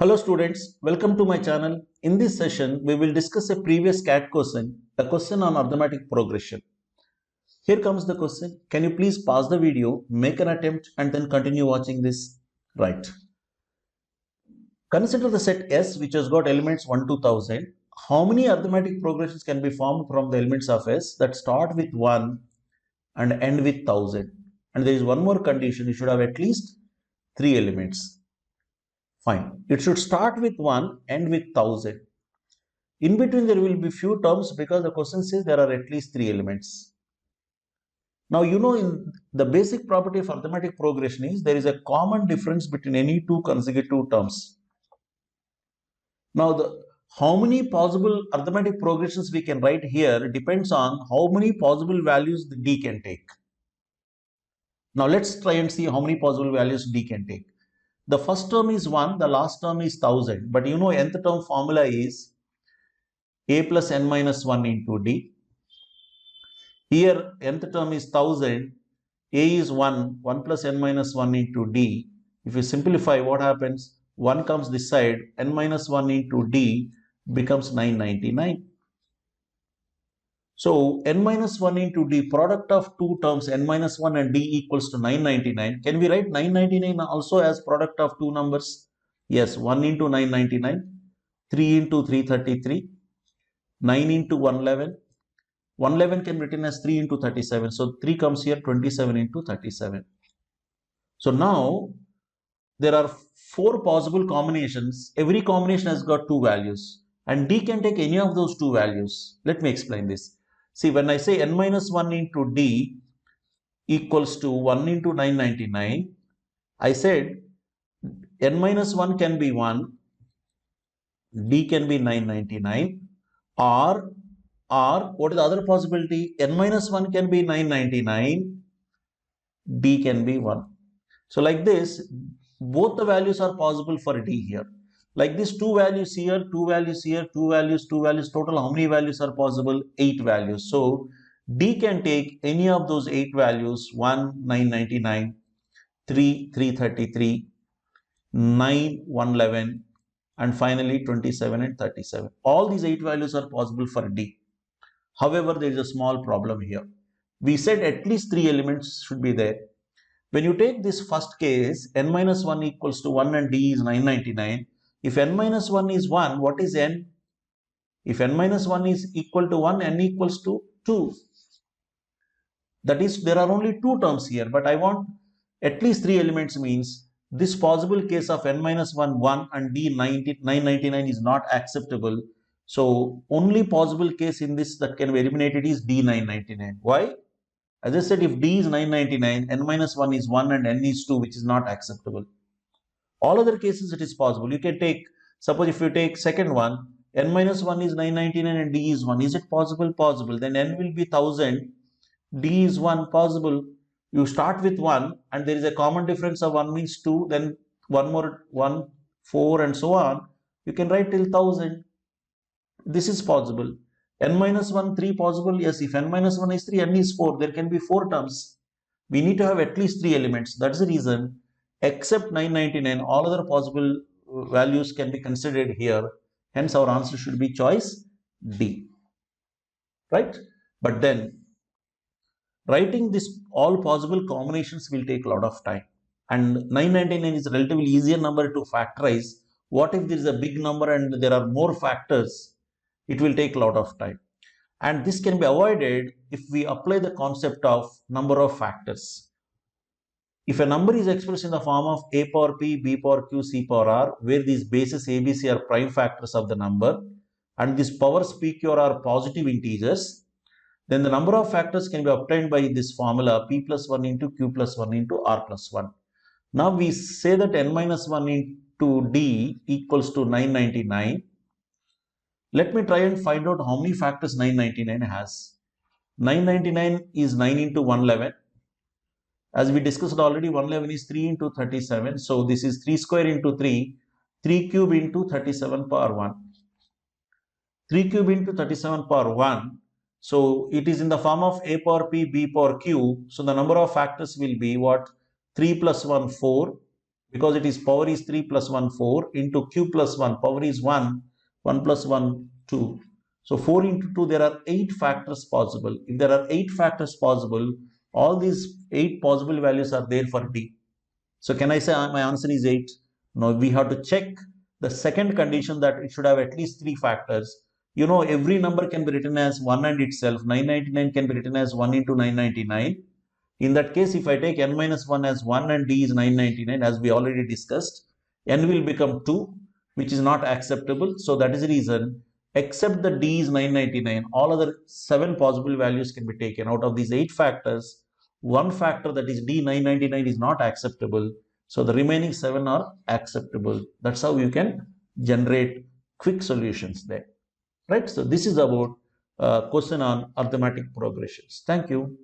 Hello students, welcome to my channel. In this session, we will discuss a previous CAT question, a question on arithmetic progression. Here comes the question. Can you please pause the video, make an attempt and then continue watching this? Right. Consider the set S which has got elements 1 to 1000. How many arithmetic progressions can be formed from the elements of S that start with 1 and end with 1000? And there is one more condition, you should have at least 3 elements. Fine. It should start with 1, end with 1000. In between there will be few terms because the question says there are at least 3 elements. Now you know in the basic property of arithmetic progression is there is a common difference between any two consecutive terms. Now how many possible arithmetic progressions we can write here depends on how many possible values the D can take. Now let's try and see how many possible values D can take. The first term is 1, the last term is 1000, but you know nth term formula is a plus n minus 1 into D. Here nth term is 1000, a is 1, 1 plus n minus 1 into D. If you simplify, what happens? 1 comes this side, n minus 1 into D becomes 999. So n minus 1 into D, product of two terms n minus 1 and D equals to 999. Can we write 999 also as product of two numbers? Yes, 1 into 999, 3 into 333, 9 into 111. 111 can be written as 3 into 37. So 3 comes here, 27 into 37. So now there are 4 possible combinations. Every combination has got 2 values and D can take any of those 2 values. Let me explain this. See, when I say n minus 1 into D equals to 1 into 999, I said n minus 1 can be 1, D can be 999, or what is the other possibility? N minus 1 can be 999, D can be 1. So like this, both the values are possible for D here. Like this, 2 values here, 2 values here, 2 values, 2 values, total how many values are possible? 8 values. So D can take any of those 8 values, 1, 999, 3, 333, 9, 111, and finally 27 and 37. All these 8 values are possible for D. However, there is a small problem here. We said at least 3 elements should be there. When you take this first case, n minus 1 equals to 1 and D is 999. If n minus 1 is 1, what is n? If n minus 1 is equal to 1, n equals to 2. That is, there are only 2 terms here, but I want at least 3 elements means this possible case of n minus 1, 1 and D 999 is not acceptable. So only possible case in this that can be eliminated is D 999. Why? As I said, if D is 999, n minus 1 is 1 and n is 2, which is not acceptable. All other cases it is possible. You can take, suppose if you take second one, n minus 1 is 999 and D is 1. Is it possible? Possible. Then n will be 1000, D is 1, possible. You start with 1 and there is a common difference of 1 means 2, then 1 more 1, 4 and so on. You can write till 1000. This is possible. N minus 1, 3 possible. Yes, if n minus 1 is 3, n is 4. There can be 4 terms. We need to have at least 3 elements. That's the reason. Except 999, all other possible values can be considered here. Hence, our answer should be choice D. Right? But then, writing this all possible combinations will take a lot of time. And 999 is a relatively easier number to factorize. What if there is a big number and there are more factors? It will take a lot of time. And this can be avoided if we apply the concept of number of factors. If a number is expressed in the form of a power p, b power q, c power r, where these bases a, b, c are prime factors of the number, and these powers p, q, r are positive integers, then the number of factors can be obtained by this formula p plus 1 into q plus 1 into r plus 1. Now we say that n minus 1 into D equals to 999. Let me try and find out how many factors 999 has. 999 is 9 into 111. As we discussed already, 111 is 3 into 37. So this is 3 square into 3, 3 cube into 37 power 1. 3 cube into 37 power 1. So it is in the form of a power p, b power q. So the number of factors will be what? 3 plus 1, 4. because it is power is 3 plus 1 4 into q plus 1 power is 1 1 plus 1 2. So 4 into 2 there are 8 factors possible. If there are 8 factors possible, all these 8 possible values are there for D. So can I say my answer is 8? No, we have to check the second condition that it should have at least 3 factors. You know, every number can be written as 1 and itself. 999 can be written as 1 into 999. In that case, if I take n minus 1 as 1 and D is 999, as we already discussed, n will become 2, which is not acceptable. So that is the reason, except the D is 999, all other 7 possible values can be taken. Out of these 8 factors, one factor, that is D 999, is not acceptable. So the remaining 7 are acceptable. That's how you can generate quick solutions there. Right? So this is about question on arithmetic progressions. Thank you.